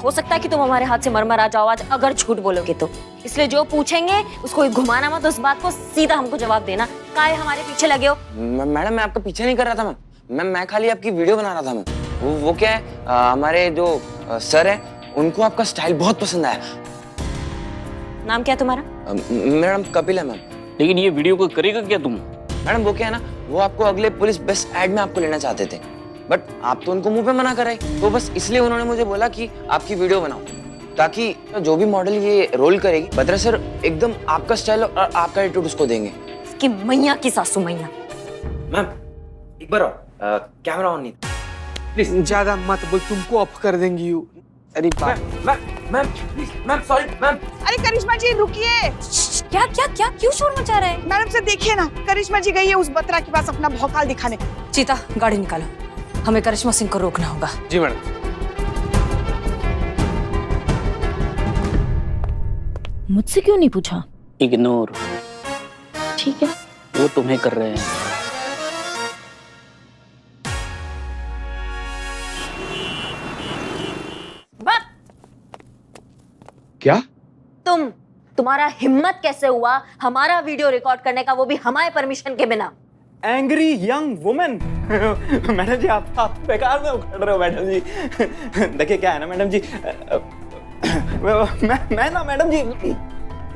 हो सकता है कि तुम हमारे हाथ से मर आ जाओ आज, अगर झूठ बोलोगे तो। इसलिए जो पूछेंगे उसको घुमाना मत, उस बात को सीधा हमको जवाब देना। काहे हमारे पीछे लगे हो? मैडम मैं आपका पीछे नहीं कर रहा था मैम, मैं खाली आपकी वीडियो बना रहा था मैम। वो क्या है, हमारे जो सर है उनको आपका स्टाइल बहुत पसंद आया। नाम क्या है तुम्हारा? मैडम कपिल है मैम। लेकिन ये वीडियो को करेगा क्या तुम? मैडम वो क्या है ना, वो आपको अगले पुलिस बेस्ट एड में आपको लेना चाहते थे, बट आप तो उनको मुंह पे मना कर रहे, तो बस इसलिए उन्होंने मुझे बोला कि आपकी वीडियो बनाओ, ताकि जो भी मॉडल ये रोल करेगी बद्रा सर एकदम आपका स्टाइल और आपका एटीट्यूड उसको देंगे। इसकी मैया की सासू मैया। मैम एक बार कैमरा ऑन नहीं, प्लीज ज्यादा मत बोल, तुमको ऑफ कर देंगी यू। अरे ma'am please ma'am, sorry ma'am. अरे करिश्मा जी रुकिए। क्या क्या क्या क्यों शोर मचा रहा है? मैडम से देखिए ना, करिश्मा जी गई है उस बत्रा के पास अपना भौकाल दिखाने। चीता गाड़ी निकालो, हमें करिश्मा सिंह को रोकना होगा। जी मैडम। मुझसे क्यों नहीं पूछा? इग्नोर, ठीक है। वो तुम्हें कर रहे हैं। क्या? तुम्हारा हिम्मत कैसे हुआ हमारा वीडियो रिकॉर्ड करने का, वो भी हमारे परमिशन के बिना? Angry young women. मैडम जी आप बेकार में उखड़ रहे हो मैडम जी। देखिए क्या है ना मैडम जी, मैं ना मैडम जी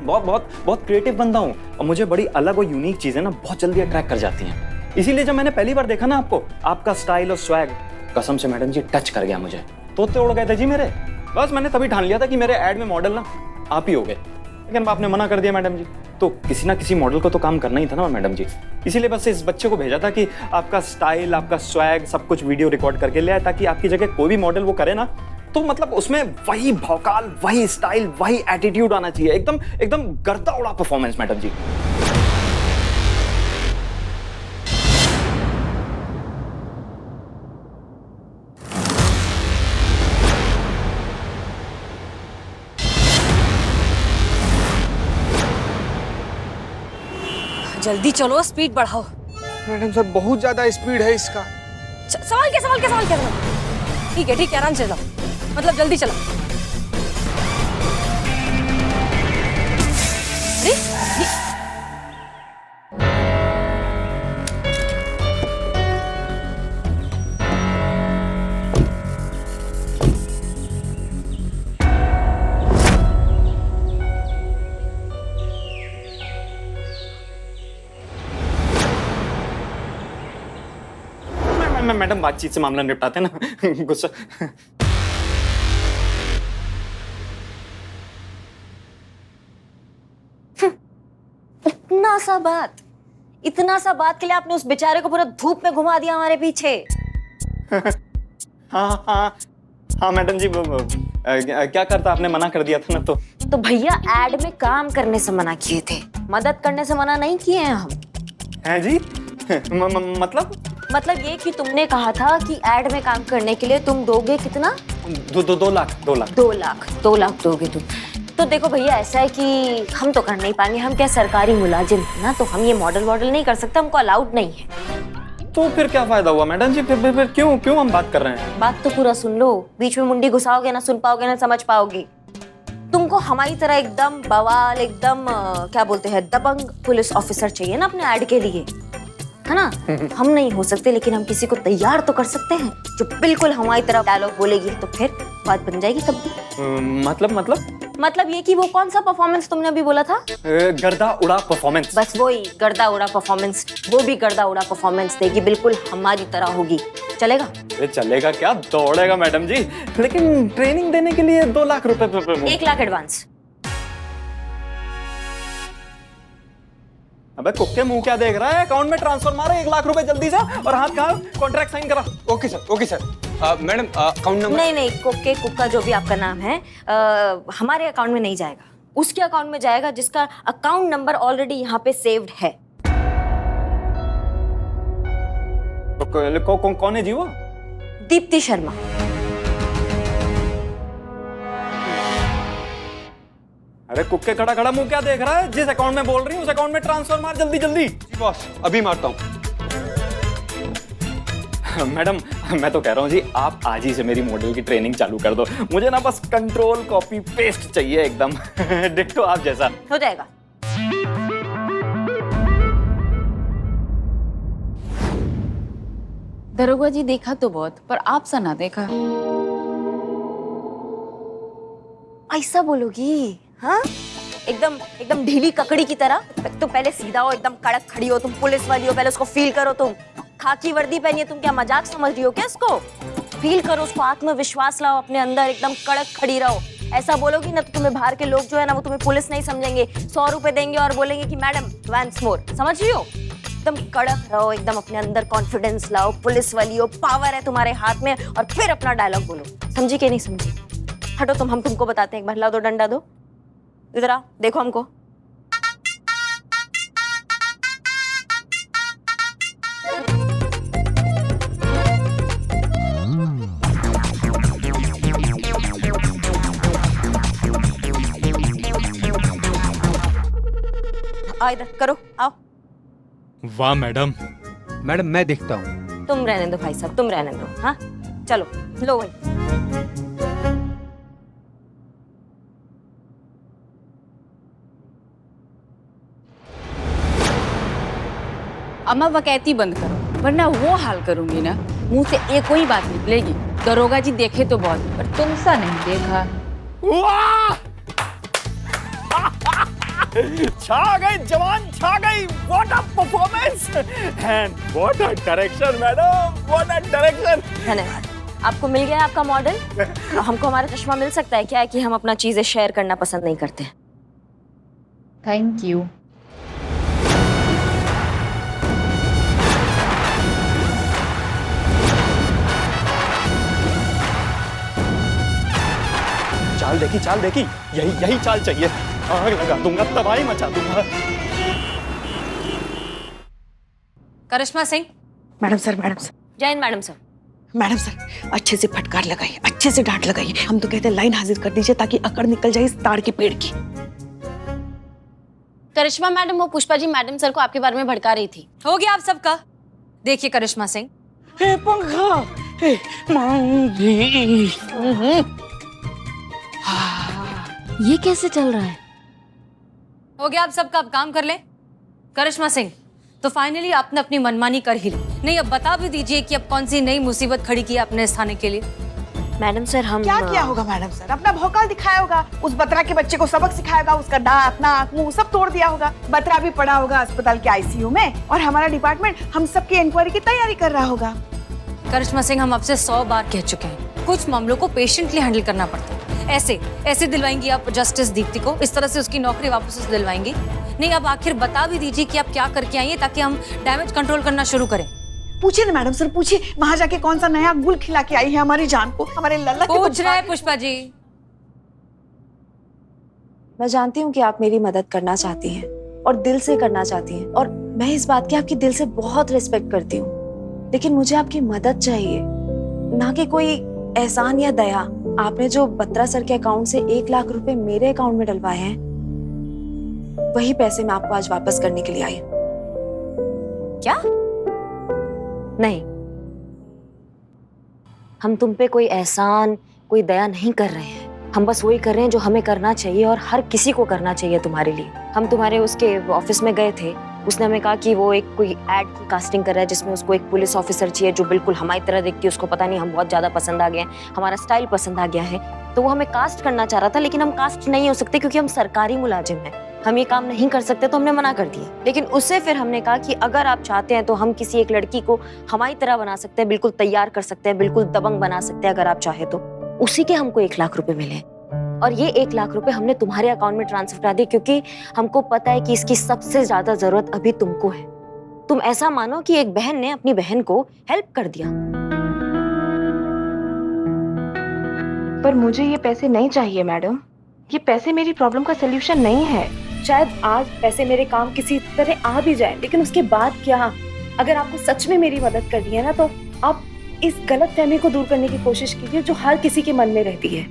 बहुत क्रिएटिव बंदा हूँ, और मुझे बड़ी अलग और यूनिक चीजें ना बहुत जल्दी अट्रैक्ट कर जाती हैं। इसीलिए जब मैंने पहली बार देखा ना आपको, आपका स्टाइल और स्वैग कसम से मैडम जी टच कर गया मुझे। तोते उड़ गए थे जी मेरे। बस मैंने तभी ठान लिया था कि मेरे एड में मॉडल ना आप ही हो गए, लेकिन आपने मना कर दिया मैडम जी। तो किसी ना किसी मॉडल को तो काम करना ही था ना मैडम जी, इसीलिए बस इस बच्चे को भेजा था कि आपका स्टाइल, आपका स्वैग सब कुछ वीडियो रिकॉर्ड करके ले आए, ताकि आपकी जगह कोई भी मॉडल वो करे ना तो मतलब उसमें वही भौकाल, वही स्टाइल, वही एटीट्यूड आना चाहिए। एकदम एकदम गर्दा उड़ा परफॉर्मेंस मैडम जी। जल्दी चलो, स्पीड बढ़ाओ। मैडम सर बहुत ज्यादा स्पीड है इसका। सवाल क्या? ठीक है आराम से जाओ, मतलब जल्दी चलो। अरे मैडम बातचीत से मामला निपटाते ना। गुस्सा। इतना सा बात के लिए आपने उस बेचारे को पूरा धूप में घुमा दिया हमारे पीछे। हाँ मैडम जी, क्या करता, आपने मना कर दिया था ना। तो भैया एड में काम करने से मना किए थे, मदद करने से मना नहीं किए हैं हम। हैं जी? मतलब ये कि तुमने कहा था कि एड में काम करने के लिए तुम दोगे कितना? 2 लाख। 2 लाख दोगे तुम? तो देखो भैया, ऐसा है कि हम तो कर नहीं पाएंगे, हम क्या सरकारी मुलाजिम है ना, तो हम ये मॉडल नहीं कर सकते, हमको अलाउड नहीं है। तो फिर क्या फायदा हुआ मैडम जी? फिर क्यों हम बात कर रहे हैं? बात तो पूरा सुन लो, बीच में मुंडी घुसाओगे ना सुन पाओगे ना समझ पाओगे। तुमको हमारी तरह एकदम बवाल, एकदम क्या बोलते हैं, दबंग पुलिस ऑफिसर चाहिए ना अपने ऐड के लिए, है ना? हम नहीं हो सकते, लेकिन हम किसी को तैयार तो कर सकते हैं जो बिल्कुल हमारी तरह डायलॉग बोलेगी, तो फिर बात बन जाएगी तब भी। मतलब ये कि वो कौन सा परफॉर्मेंस तुमने अभी बोला था? गर्दा उड़ा परफॉर्मेंस। बस वही गर्दा उड़ा परफॉर्मेंस, वो भी गर्दा उड़ा परफॉर्मेंस देगी, बिल्कुल हमारी तरह होगी। चलेगा? अरे चलेगा क्या, दौड़ेगा मैडम जी, लेकिन ट्रेनिंग देने के लिए 2 लाख रुपए। 1 लाख एडवांस। अबे कुक्के मुंह क्या देख रहा है, अकाउंट में ट्रांसफर मारा 1 लाख रुपए जल्दी से, और हाथ कहा, कॉन्ट्रैक्ट साइन करा। Okay sir. Madam account number? नहीं, कोके कुक्का जो भी आपका नाम है, हमारे अकाउंट में नहीं जाएगा, उसके अकाउंट में जाएगा जिसका अकाउंट नंबर ऑलरेडी यहाँ पे सेव्ड है। कौन है जी वो? दीप्ति शर्मा। अरे कुक्के खड़ा मुंह क्या देख रहा है, जिस अकाउंट में बोल रही हूँ उस अकाउंट में ट्रांसफर मार जल्दी। जी बॉस, अभी मारता हूँ। मैडम मैं तो कह रहा हूँ जी, आप आज ही से मेरी मॉडल की ट्रेनिंग चालू कर दो। मुझे ना बस कंट्रोल कॉपी पेस्ट चाहिए एकदम। डिट्टो आप जैसा। हो जाएगा। दरोगा जी देखा तो बहुत, पर आप सा ना देखा। ऐसा बोलोगी? हाँ, एकदम एकदम ढीली ककड़ी की तरह। तो पहले सीधा हो, एकदम कड़क खड़ी हो, तुम पुलिस वाली हो, पहले उसको फील करो। तुम खाकी वर्दी पहनी है, तुम क्या मजाक समझ रही हो क्या इसको? फील करो उसको, आत्मविश्वास लाओ अपने अंदर, एकदम कड़क खड़ी रहो। ऐसा बोलोगी ना तो तुम्हें बाहर के लोग जो है ना वो तुम्हें पुलिस नहीं समझेंगे, 100 रुपए देंगे और बोलेंगे कि मैडम वंस मोर। समझ रही हो? एकदम कड़क रहो, एकदम अपने अंदर कॉन्फिडेंस लाओ, पुलिस वाली हो, पावर है तुम्हारे हाथ में, और फिर अपना डायलॉग बोलो। समझी कि नहीं समझी? हटो तुम, हम तुमको बताते हैं। एक बार ला दो, डंडा दो, इधर आओ, देखो हमको। आओ इधर करो, आओ। वाह मैडम। मैडम मैं देखता हूँ। तुम रहने दो भाई साहब, तुम रहने दो। हाँ चलो, लो भाई। अम्मा वकैती बंद करो, वरना वो हाल करूंगी ना, मुंह से एक कोई बात निकलेगी। दरोगा जी देखे तो बहुत, पर तुम सा नहीं देखा। छा गई जवान, छा गई। What a performance and what a direction madam, what a direction. धन्यवाद। आपको मिल गया आपका मॉडल। हमको हमारा चश्मा मिल सकता है क्या? है कि हम अपना चीजें शेयर करना पसंद नहीं करते। Thank you. चाल देखी, यही चाल चाहिए। आग लगा दूंगा, तबाही मचा दूंगा। Karishma Singh. Madam sir, madam sir, जय Hind madam sir. Madam sir, अच्छे से फटकार लगाइए, अच्छे से डांट लगाइए। हम तो कहते हैं लाइन हाजिर कर दीजिए ताकि अकड़ निकल जाए इस ताड़ के पेड़ की। करिश्मा मैडम, वो पुष्पा जी मैडम सर को आपके बारे में भड़का रही थी। हो गया आप सबका। देखिए करिश्मा सिंह, पंखा ये कैसे चल रहा है? हो गया आप सबका, अब काम कर ले। करिश्मा सिंह, तो फाइनली आपने अपनी मनमानी कर ही ली। नहीं, अब बता भी दीजिए कि अब कौन सी नई मुसीबत खड़ी की आपने इस थाने के लिए। मैडम सर, हम क्या किया होगा मैडम सर? अपना भौकाल दिखाया होगा, उस बतरा के बच्चे को सबक सिखाया होगा, उसका दांत, नाक, मुंह सब तोड़ दिया होगा। बतरा भी पड़ा होगा अस्पताल के आईसीयू में, और हमारा डिपार्टमेंट हम सबकी इंक्वायरी की तैयारी कर रहा होगा। करिश्मा सिंह, हम आपसे 100 बार कह चुके हैं, कुछ मामलों को पेशेंटली हैंडल करना पड़ता है। ऐसे दिलवाएंगी आप जस्टिस दीप्ति को? इस तरह से उसकी नौकरी वापस से दिलवाएंगी? नहीं, अब आखिर बता भी दीजिए कि आप क्या करके आई हैं ताकि हम डैमेज कंट्रोल करना शुरू करें। पूछिए ना मैडम सर, पूछिए वहां जाके कौन सा नया गुल खिला के आई है हमारी जान को, हमारे लल्ला को। पूछ रहे हैं पुष्पा जी। मैं जानती हूँ कि आप मेरी मदद करना चाहती हैं और दिल से करना चाहती हैं, और मैं इस बात की आपकी दिल से बहुत रिस्पेक्ट करती हूँ, लेकिन मुझे आपकी मदद चाहिए, ना कि कोई एहसान या दया। आपने जो बत्रा सर के अकाउंट से 1 लाख रुपए मेरे अकाउंट में डलवाए हैं, वही पैसे मैं आपको आज वापस करने के लिए आई हूं। क्या? नहीं, हम तुम पे कोई एहसान, कोई दया नहीं कर रहे हैं। हम बस वही कर रहे हैं जो हमें करना चाहिए और हर किसी को करना चाहिए तुम्हारे लिए। हम तुम्हारे उसके ऑफिस में गए थे, उसने हमें कहा कि वो एक कोई एड की कास्टिंग कर रहा है जिसमें उसको एक पुलिस ऑफिसर चाहिए जो बिल्कुल हमारी तरह दिखती है। उसको पता नहीं हम बहुत ज्यादा पसंद आ गए हैं, हमारा स्टाइल पसंद आ गया है, तो वो हमें कास्ट करना चाह रहा था, लेकिन हम कास्ट नहीं हो सकते क्योंकि हम सरकारी मुलाजिम हैं, हम ये काम नहीं कर सकते, तो हमने मना कर दिया। लेकिन उससे फिर हमने कहा कि अगर आप चाहते हैं तो हम किसी एक लड़की को हमारी तरह बना सकते हैं, बिल्कुल तैयार कर सकते हैं, बिल्कुल दबंग बना सकते हैं अगर आप चाहे तो। उसी के हमको 1 लाख रुपए मिले, और ये 1 लाख रुपए हमने तुम्हारे अकाउंट में ट्रांसफर करा दिए क्योंकि हमको पता है कि इसकी सबसे ज्यादा जरूरत अभी तुमको है। तुम ऐसा मानो कि एक बहन ने अपनी बहन को हेल्प कर दिया। पर मुझे ये पैसे नहीं चाहिए मैडम, ये पैसे मेरी प्रॉब्लम का सलूशन नहीं है। शायद आज पैसे मेरे काम किसी तरह आ भी जाए, लेकिन उसके बाद क्या? अगर आपको सच में मेरी मदद करनी है ना, तो आप इस गलत फहमी को दूर करने की कोशिश कीजिए जो हर किसी के मन में रहती है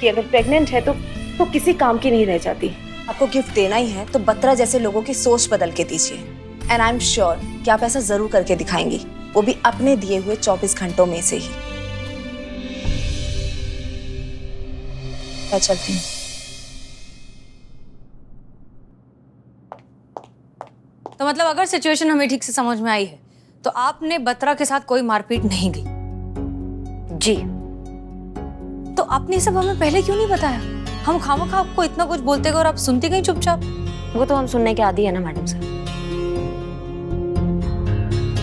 कि अगर प्रेग्नेंट है तो किसी काम की नहीं रह जाती। आपको गिफ्ट देना ही है तो बत्रा जैसे लोगों की सोच बदल के दीजिए, एंड आई एम श्योर कि आप ऐसा जरूर करके दिखाएंगी। वो भी अपने दिए हुए 24 घंटों में से ही। मैं चलती हूँ। तो मतलब अगर सिचुएशन हमें ठीक से समझ में आई है तो आपने बत्रा के साथ कोई मारपीट नहीं की? जी। तो आपने ये सब हमें पहले क्यों नहीं बताया? हम खामखा आपको इतना कुछ बोलते गए और आप सुनती गई चुपचाप। वो तो हम सुनने के आदी है ना मैडम सर।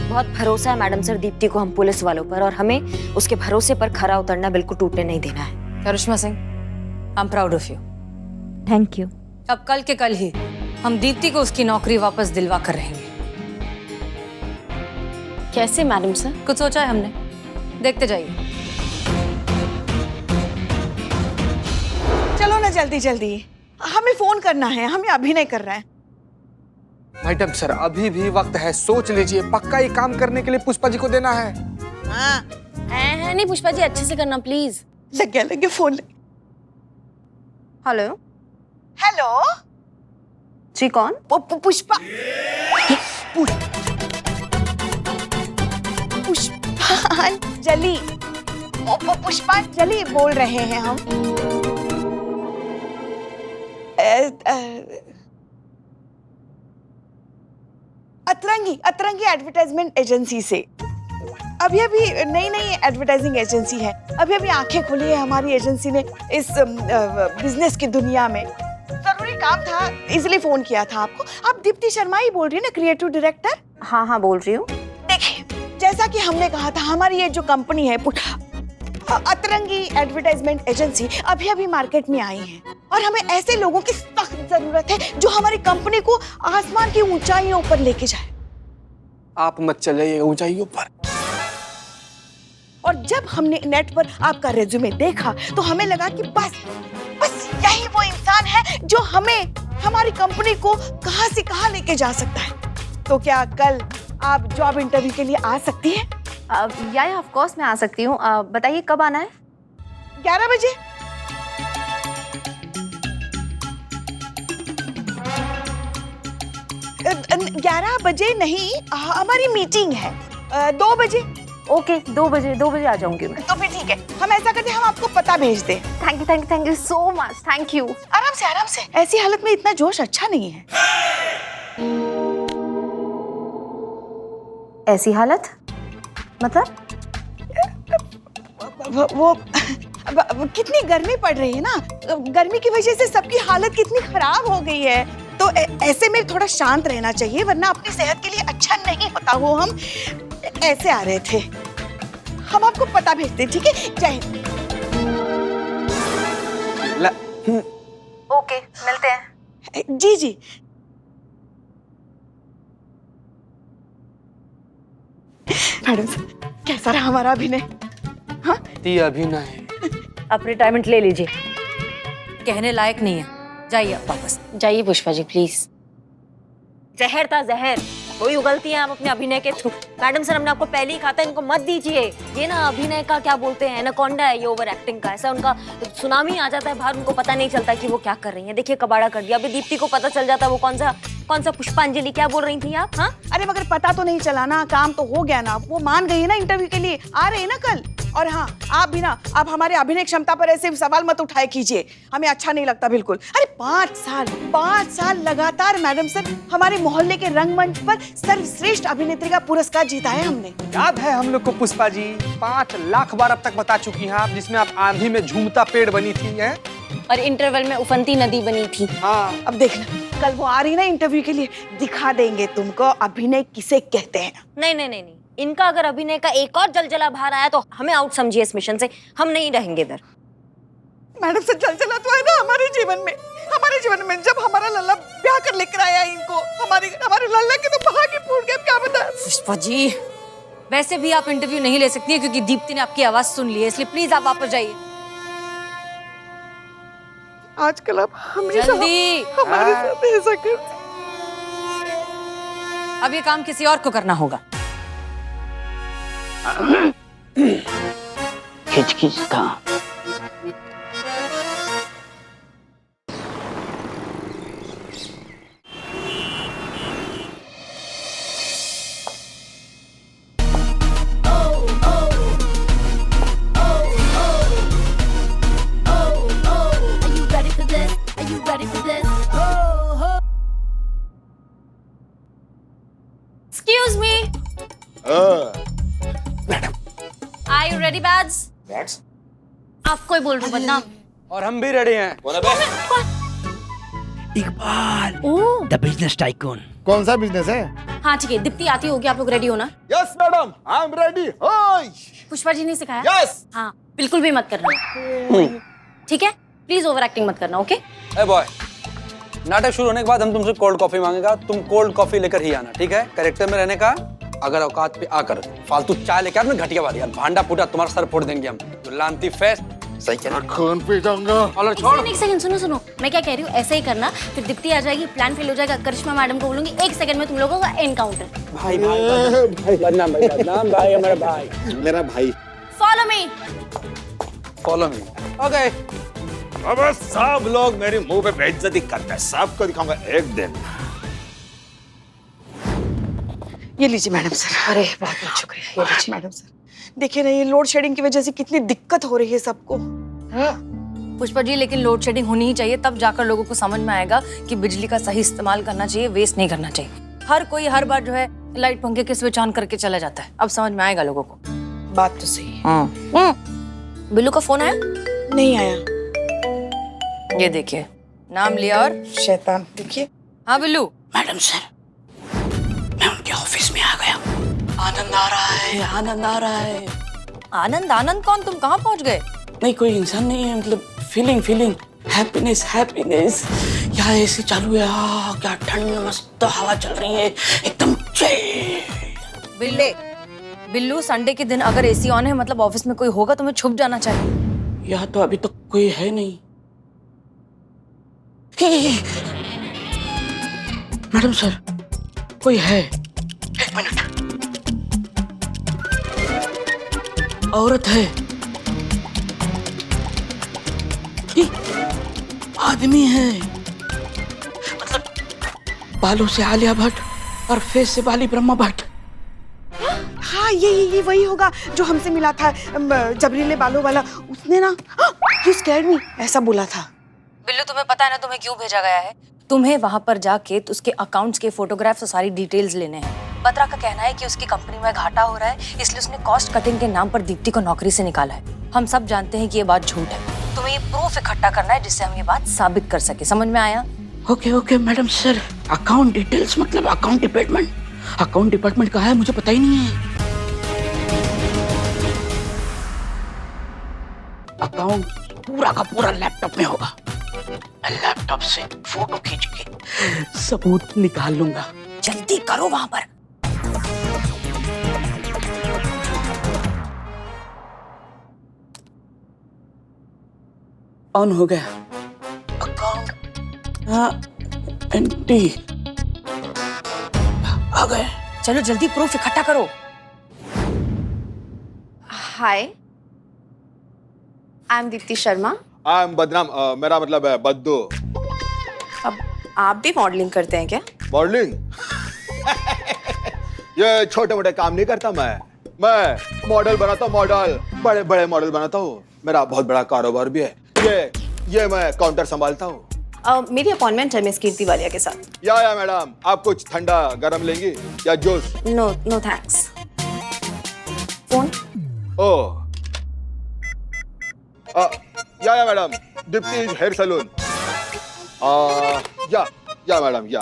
बहुत भरोसा है मैडम सर दीप्ति को हम पुलिस वालों पर, और हमें उसके भरोसे पर खरा उतरना बिल्कुल टूटने नहीं देना है। Karishma Singh, I am proud of you. Thank you. अब कल के कल ही हम दीप्ति को उसकी नौकरी वापस दिलवा कर रहेंगे। कैसे मैडम सर? कुछ सोचा है हमने, देखते जाइए। चलो ना जल्दी जल्दी, हमें फोन करना है, हमें अभिनय कर रहा है। मैडम सर अभी भी वक्त है, सोच लीजिए, पक्का ये काम करने के लिए पुष्पा जी को देना है। हाँ है नहीं पुष्पा जी, अच्छे से करना प्लीज। लगे फोन। हेलो। हेलो जी कौन? पुष्पा। पुष्पांजलि, पुष्पांजलि बोल रहे हैं हम। अतरंगी एडवर्टाइजमेंग एजेंसी से। अभी नई एडवर्टाइजिंग एजेंसी है, अभी आंखें खोली है हमारी एजेंसी ने इस बिजनेस की दुनिया में। जरूरी काम था इसलिए फोन किया था आपको। आप दीप्ति शर्मा ही बोल रही है ना, क्रिएटिव डायरेक्टर? हाँ बोल रही हूँ। देखिए, जैसा कि हमने कहा था, हमारी ये जो कंपनी है अतरंगी एडवर्टाइजमेंट एजेंसी अभी मार्केट में आई है, और हमें ऐसे लोगों की सख्त जरूरत है जो हमारी कंपनी को आसमान की ऊंचाइयों पर लेके जाए। आप मत चलिए ऊंचाइयों पर। और जब हमने नेट पर आपका रेज्यूमे देखा तो हमें लगा कि बस यही वो इंसान है जो हमें हमारी कंपनी को कहां से कहां लेके जा सकता है। तो क्या कल आप जॉब इंटरव्यू के लिए आ सकती हैं? या ऑफ कोर्स मैं आ सकती हूँ। बताइए कब आना है? 11 बजे। अ, 11 बजे नहीं, हमारी मीटिंग है 2 बजे। ओके 2 बजे आ जाऊंगी मैं। तो फिर ठीक है, हम ऐसा करते हैं, हम आपको पता भेज दें। Thank you so much. Thank you. आराम से। ऐसी हालत में इतना जोश अच्छा नहीं है। ऐसी हालत मतलब? वो कितनी गर्मी पड़ रही है ना, गर्मी की वजह से सबकी हालत कितनी खराब हो गई है। तो ऐसे में थोड़ा शांत रहना चाहिए, वरना अपनी सेहत के लिए अच्छा नहीं होता। वो हम ऐसे आ रहे थे, हम आपको पता भेजते, ठीक है? जय हिंद। ओके मिलते हैं। जी। मैडम कैसा रहा हमारा अभिनय? हाँ अभिनय। अब रिटायरमेंट ले लीजिए। कहने लायक नहीं है, जाइए आप वापस। जाइए पुष्पा जी प्लीज। जहर था जहर, वही उगलती हैं आप अपने अभिनय के थ्रू। मैडम सर हमने आपको पहले ही कहा था इनको मत दीजिए। ये ना अभिनय का क्या बोलते हैं, एनाकोंडा है ये ओवर एक्टिंग का। ऐसा उनका सुनामी आ जाता है बाहर, उनको पता नहीं चलता कि वो क्या कर रही हैं। देखिए कबाड़ा कर दिया। अभी दीप्ति को पता चल जाता है वो कौन सा पुष्पांजलि क्या बोल रही थी आप? हाँ अरे मगर पता तो नहीं चला ना, काम तो हो गया ना। वो मान गई है ना, इंटरव्यू के लिए आ रहे हैं ना कल। और हाँ, आप भी ना, आप हमारे अभिनय क्षमता पर ऐसे सवाल मत उठाए कीजिए, हमें अच्छा नहीं लगता बिल्कुल। अरे 5 साल लगातार मैडम सर हमारे मोहल्ले के रंगमंच पर सर्वश्रेष्ठ अभिनेत्री का पुरस्कार जीता है हमने। याद है हम लोग को पुष्पा जी? 5 लाख बार अब तक बता चुकी हैं आप, जिसमें आप आंधी में झूमता पेड़ बनी थी है? और इंटरवल में उफनती नदी बनी थी। हाँ अब देखना, कल वो आ रही ना इंटरव्यू के लिए, दिखा देंगे तुमको अभिनय किसे कहते हैं। नहीं, इनका अगर अभिनय का एक और जलजला बाहर आया तो हमें आउट समझिए इस मिशन से। हम नहीं रहेंगे इधर। मैडम से जलजला तो है ना हमारे जीवन में। जब हमारा लल्ला ब्याह कर लेकर आया इनको, हमारे लल्ला के तो भाग ही फूट गए, क्या बता। पुष्पा जी, वैसे भी आप इंटरव्यू नहीं ले सकती है क्योंकि दीप्ति ने आपकी आवाज सुन ली है, इसलिए प्लीज आप वापस जाइए। आजकल आप हमेशा जल्दी। हमारे साथ ऐसा करते। अब ये काम किसी और को करना होगा। खिचखिच था। Ready beds? बैट्स? आपको ही बोल रही हूँ बदनाम। और हम भी रेडी हैं। इकबाल ओह द बिजनेस टाइकून। कौन सा बिजनेस है? हाँ ठीक है, दीप्ति आती होगी, आप लोग रेडी हो ना? Yes madam, I am ready. Pushpa ji ने सिखाया? यस। हाँ बिल्कुल भी मत करना, ठीक है? प्लीज ओवर एक्टिंग मत करना, ओके? ए बॉय, नाटक शुरू होने के बाद हम तुमसे कोल्ड कॉफी मांगेगा, तुम कोल्ड कॉफी लेकर ही आना, ठीक है? कैरेक्टर में रहने का, अगर औकात पे आकर फालतू चाय लेके आना घटिया वाली, यार भांडा फूटा तुम्हारा सर फोड़ देंगे हम। लांती फेस्ट। सही कह रहा है। खून पी जाऊंगा। और छोड़। एक सेकंड सुनो, मैं क्या कह रही हूँ, ऐसा ही करना, फिर दीप्ति आ जाएगी, प्लान फेल हो जाएगा, करिश्मा मैडम को बोलूंगी 1 सेकंड में तुम लोगों का एनकाउंटर। भाई बदनाम भाई, हमारा भाई, मेरा भाई। Follow me. Follow me. Okay. अब सब लोग मेरे मुंह पे बेइज्जती करते हैं, सबको दिखाऊंगा एक दिन। ये लीजिए मैडम सर। अरे बहुत बहुत शुक्रिया। ये लीजिए मैडम सर। देखिए ना, ये लोड शेडिंग की वजह से कितनी दिक्कत हो रही है सबको। पुष्पा जी, लेकिन लोड शेडिंग होनी ही चाहिए, तब जाकर लोगों को समझ में आएगा कि बिजली का सही इस्तेमाल करना चाहिए, वेस्ट नहीं करना चाहिए। हर कोई हर बार जो है लाइट पंखे के स्विच ऑन करके चला जाता है, अब समझ में आएगा लोगों को। बात तो सही है। बिल्लू का फोन आया? नहीं आया। ये देखिए, नाम लिया और शैतान। देखिए। हाँ बिल्लू। मैडम सर, मैं उनके ऑफिस में आ गया। आनंद आ रहा है, आनंद आ रहा है। आनंद? आनंद कौन? तुम कहाँ पहुँच गए? नहीं, कोई इंसान नहीं है, मतलब फीलिंग हैप्पीनेस। यहाँ एसी चालू है, क्या ठंड, मस्त हवा चल रही है, एकदम चिल। बिल्लू, संडे के दिन अगर एसी ऑन है मतलब ऑफिस में कोई होगा, तुम्हें छुप जाना चाहिए। यहाँ तो अभी तक कोई है नहीं। मैडम सर, कोई है। 1 मिनट। औरत है, आदमी है, मतलब बालों से आलिया भट्ट और फेस से बाली ब्रह्मा भट्ट। हाँ, ये वही होगा जो हमसे मिला था, जबरीले बालों वाला। उसने ना यू स्कैर्ड मी ऐसा बोला था। बिल्लू, तुम्हें पता है ना तुम्हें क्यों भेजा गया है? तुम्हें वहां पर जाके उसके अकाउंट्स के फोटोग्राफ्स और सारी डिटेल्स लेने हैं। बत्रा का कहना है कि उसकी कंपनी में घाटा हो रहा है, इसलिए उसने कॉस्ट कटिंग के नाम पर दीप्ति को नौकरी से निकाला है। हम सब जानते हैं कि ये बात झूठ है। तुम्हें ये प्रूफ इकट्ठा करना है जिससे हम ये बात साबित कर सके। समझ में आया? Okay madam sir. Account details मतलब अकाउंट डिपार्टमेंट? अकाउंट डिपार्टमेंट कहाँ है, मुझे पता ही नहीं है। अकाउंट पूरा का पूरा लैपटॉप में होगा। मैं लैपटॉप से फोटो खींच के सबूत निकाल लूंगा। जल्दी करो वहां पर। ऑन हो गया अकाउंट। हाँ, एंटी आ गए। चलो जल्दी प्रूफ इकट्ठा करो। Hi, I am Deepti Sharma. I am बदनाम, मेरा मतलब है बद्दू। अब आप भी मॉडलिंग करते हैं क्या? मॉडलिंग? ये छोटे मोटे काम नहीं करता मैं मॉडल बनाता हूँ, मॉडल, बड़े बड़े मॉडल बनाता हूँ। मेरा बहुत बड़ा कारोबार भी है। ये मैं काउंटर संभालता हूँ। मेरी अपॉइंटमेंट है मिस कीर्ति वालिया के साथ। या मैडम, आप कुछ ठंडा गरम लेंगी या juice? No thanks. Phone? Oh, yeah madam, Deepti hair salon. Yeah madam, या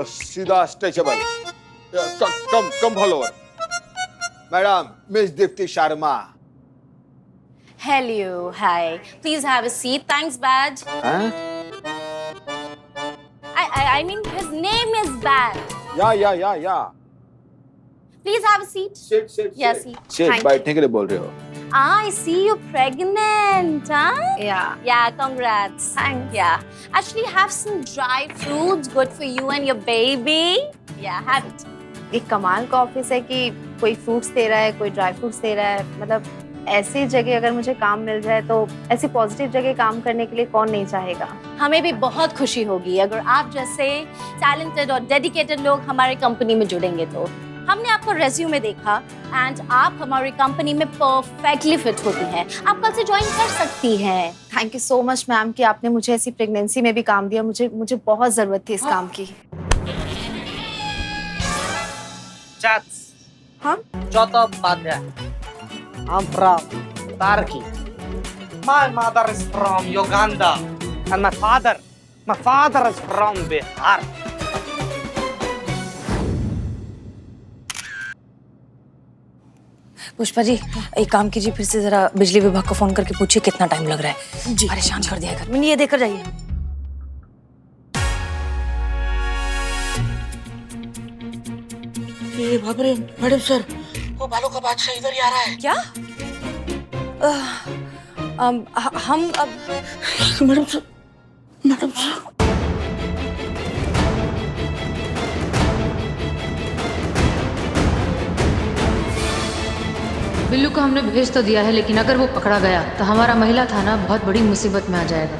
सीधा stretchable, come follower. Madam, miss Deepti Sharma. Hello, hi. Please have a seat. Thanks, Badge. I mean, his name is Badge. या Please have a seat. Sit. Yeah, seat. Sit, बैठने के लिए बोल रहे हो? I see you're pregnant, huh? Yeah, congrats. Thanks. Yeah. Actually, have some dry fruits, good for you and your baby. Yeah, have it. एक कमाल का office है कि कोई फ्रूट्स दे रहा है, कोई ड्राई फ्रूट्स दे रहा है। मतलब ऐसी जगह अगर मुझे काम मिल जाए तो ऐसी पॉजिटिव जगह काम करने के लिए कौन नहीं चाहेगा। हमें भी बहुत खुशी होगी अगर आप जैसे टैलेंटेड और डेडिकेटेड लोग हमारी कंपनी में जुड़ेंगे तो। हमने आपको रेज्यूमे देखा एंड आप हमारी कंपनी में परफेक्टली फिट होती हैं। आप कल से ज्वाइन कर सकती हैं। Thank you so much ma'am कि आपने मुझे ऐसी प्रेगनेंसी में भी काम दिया। मुझे बहुत जरूरत थी इस काम की। हम Jota Padya. I'm from Turkey. My mother is from Uganda. And my father is from Bihar. Pushpa ji एक काम कीजिए, फिर से जरा बिजली विभाग को फोन करके पूछिए कितना टाइम लग रहा है। जी परेशान कर दिया घर में। ये देकर जाइए। ये बाप रे मैडम सर, वो बालों का बादशाह इधर ही आ रहा है। क्या? हम अब madam sir, madam sir. Billu को हमने भेज तो दिया है, लेकिन अगर वो पकड़ा गया तो हमारा महिला थाना बहुत बड़ी मुसीबत में आ जाएगा।